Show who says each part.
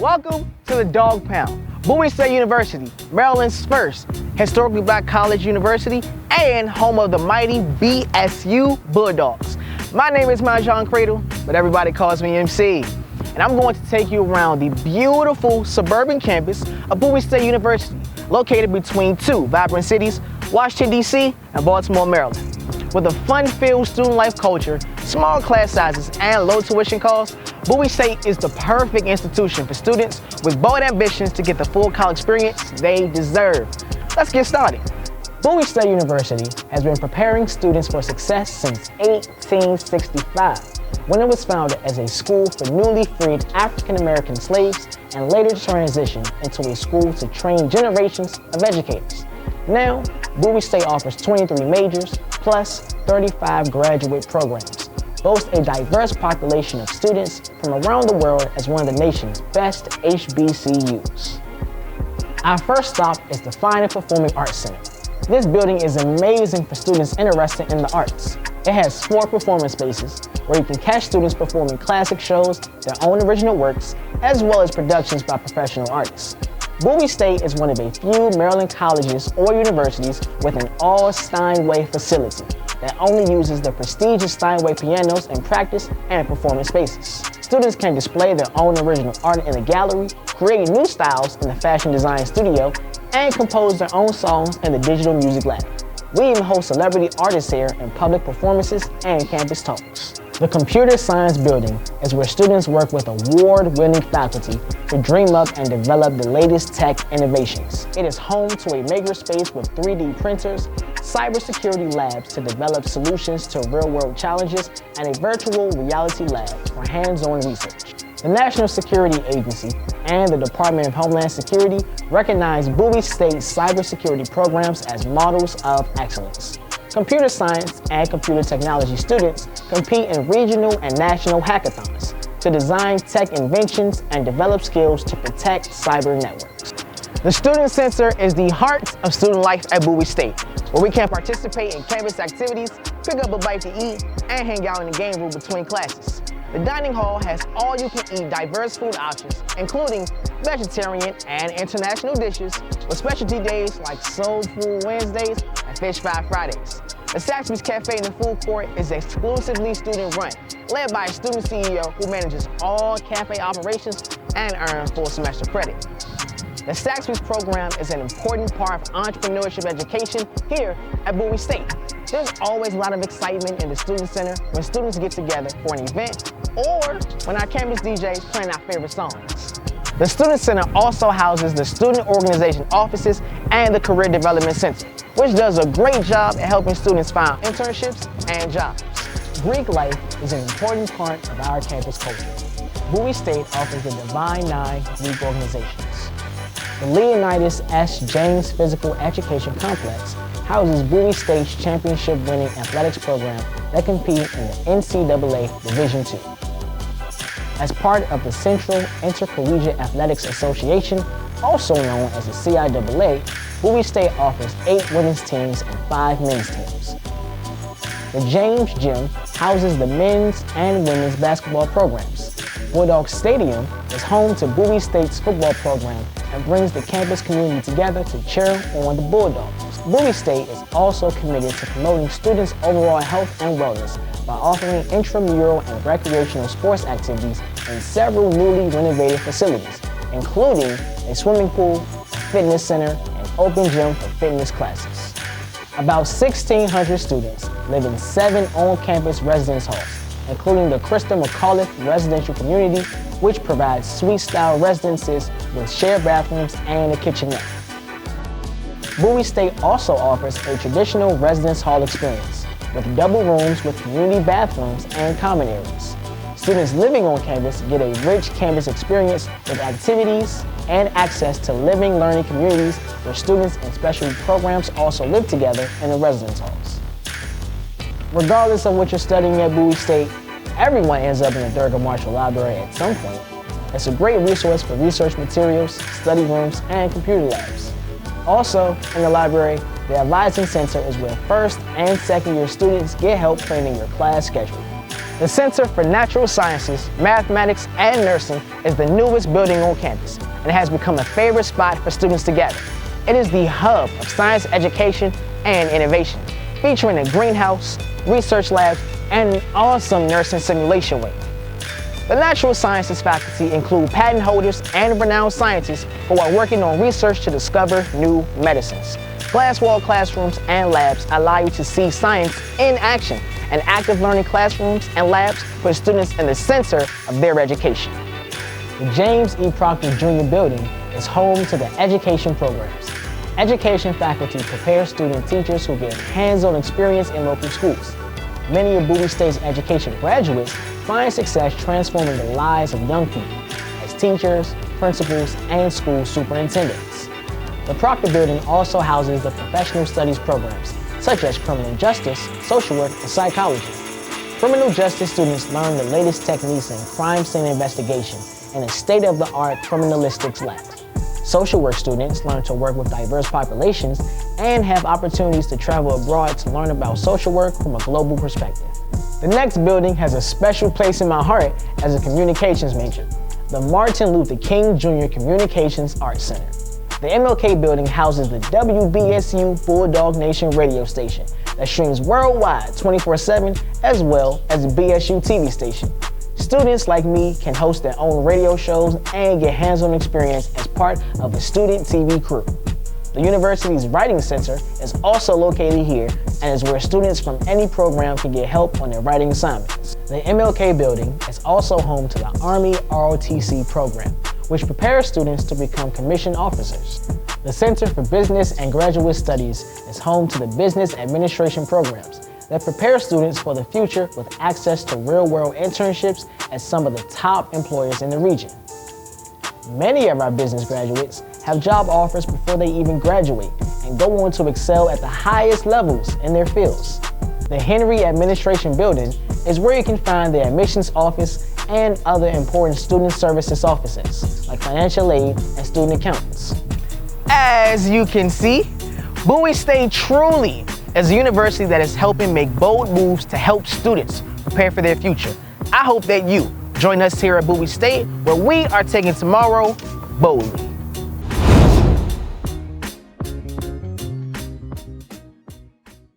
Speaker 1: Welcome to the Dog Pound, Bowie State University, Maryland's first historically black college university and home of the mighty BSU Bulldogs. My name is Majon Cradle, but everybody calls me MC. And I'm going to take you around the beautiful suburban campus of Bowie State University, located between two vibrant cities, Washington, D.C. and Baltimore, Maryland. With a fun-filled student life culture, small class sizes, and low tuition costs, Bowie State is the perfect institution for students with bold ambitions to get the full college experience they deserve. Let's get started. Bowie State University has been preparing students for success since 1865, when it was founded as a school for newly freed African-American slaves and later transitioned into a school to train generations of educators. Now, Bowie State offers 23 majors plus 35 graduate programs, boasts a diverse population of students from around the world as one of the nation's best HBCUs. Our first stop is the Fine and Performing Arts Center. This building is amazing for students interested in the arts. It has 4 performance spaces where you can catch students performing classic shows, their own original works, as well as productions by professional artists. Bowie State is one of a few Maryland colleges or universities with an all-Steinway facility that only uses the prestigious Steinway pianos in practice and performance spaces. Students can display their own original art in the gallery, create new styles in the fashion design studio, and compose their own songs in the digital music lab. We even host celebrity artists here in public performances and campus talks. The Computer Science Building is where students work with award-winning faculty to dream up and develop the latest tech innovations. It is home to a makerspace with 3D printers, cybersecurity labs to develop solutions to real-world challenges, and a virtual reality lab for hands-on research. The National Security Agency and the Department of Homeland Security recognize Bowie State's cybersecurity programs as models of excellence. Computer science and computer technology students compete in regional and national hackathons to design tech inventions and develop skills to protect cyber networks. The Student Center is the heart of student life at Bowie State, where we can participate in campus activities, pick up a bite to eat, and hang out in the game room between classes. The dining hall has all-you-can-eat diverse food options, including vegetarian and international dishes, with specialty days like Soul Food Wednesdays and Fish Fry Fridays. The Saxby's Cafe in the food court is exclusively student-run, led by a student CEO who manages all cafe operations and earns full semester credit. The Saxby's program is an important part of entrepreneurship education here at Bowie State. There's always a lot of excitement in the Student Center when students get together for an event or when our campus DJs playing our favorite songs. The Student Center also houses the Student Organization Offices and the Career Development Center, which does a great job at helping students find internships and jobs. Greek life is an important part of our campus culture. Bowie State offers the Divine Nine Greek organizations. The Leonidas S. James Physical Education Complex houses Bowie State's championship-winning athletics program that compete in the NCAA Division II. As part of the Central Intercollegiate Athletics Association, also known as the CIAA, Bowie State offers 8 women's teams and 5 men's teams. The James Gym houses the men's and women's basketball programs. Bulldog Stadium is home to Bowie State's football program and brings the campus community together to cheer on the Bulldogs. Bowie State is also committed to promoting students' overall health and wellness by offering intramural and recreational sports activities in several newly renovated facilities, including a swimming pool, fitness center, and open gym for fitness classes. About 1,600 students live in 7 on-campus residence halls, including the Krista McAuliffe Residential Community, which provides suite-style residences with shared bathrooms and a kitchenette. Bowie State also offers a traditional residence hall experience, with double rooms with community bathrooms and common areas. Students living on campus get a rich campus experience with activities and access to living learning communities where students in specialty programs also live together in the residence halls. Regardless of what you're studying at Bowie State, everyone ends up in the Thurgood Marshall Library at some point. It's a great resource for research materials, study rooms, and computer labs. Also, in the library, the Advising Center is where first and second year students get help planning your class schedule. The Center for Natural Sciences, Mathematics, and Nursing is the newest building on campus and has become a favorite spot for students to gather. It is the hub of science education and innovation, featuring a greenhouse, research labs, and an awesome nursing simulation wing. The natural sciences faculty include patent holders and renowned scientists who are working on research to discover new medicines. Glass wall classrooms and labs allow you to see science in action, and active learning classrooms and labs put students in the center of their education. The James E. Proctor Jr. Building is home to the education programs. Education faculty prepare student teachers who get hands-on experience in local schools. Many of Bowie State's education graduates find success transforming the lives of young people as teachers, principals, and school superintendents. The Proctor Building also houses the professional studies programs, such as criminal justice, social work, and psychology. Criminal justice students learn the latest techniques in crime scene investigation in a state-of-the-art criminalistics lab. Social work students learn to work with diverse populations and have opportunities to travel abroad to learn about social work from a global perspective. The next building has a special place in my heart as a communications major, the Martin Luther King Jr. Communications Arts Center. The MLK building houses the WBSU Bulldog Nation radio station that streams worldwide 24/7, as well as the BSU TV station. Students like me can host their own radio shows and get hands-on experience as part of a student TV crew. The university's Writing Center is also located here and is where students from any program can get help on their writing assignments. The MLK building is also home to the Army ROTC program, which prepares students to become commissioned officers. The Center for Business and Graduate Studies is home to the business administration programs that prepare students for the future with access to real-world internships at some of the top employers in the region. Many of our business graduates have job offers before they even graduate and go on to excel at the highest levels in their fields. The Henry Administration Building is where you can find the admissions office and other important student services offices, like financial aid and student accountants. As you can see, Bowie State truly is a university that is helping make bold moves to help students prepare for their future. I hope that you join us here at Bowie State, where we are taking tomorrow boldly.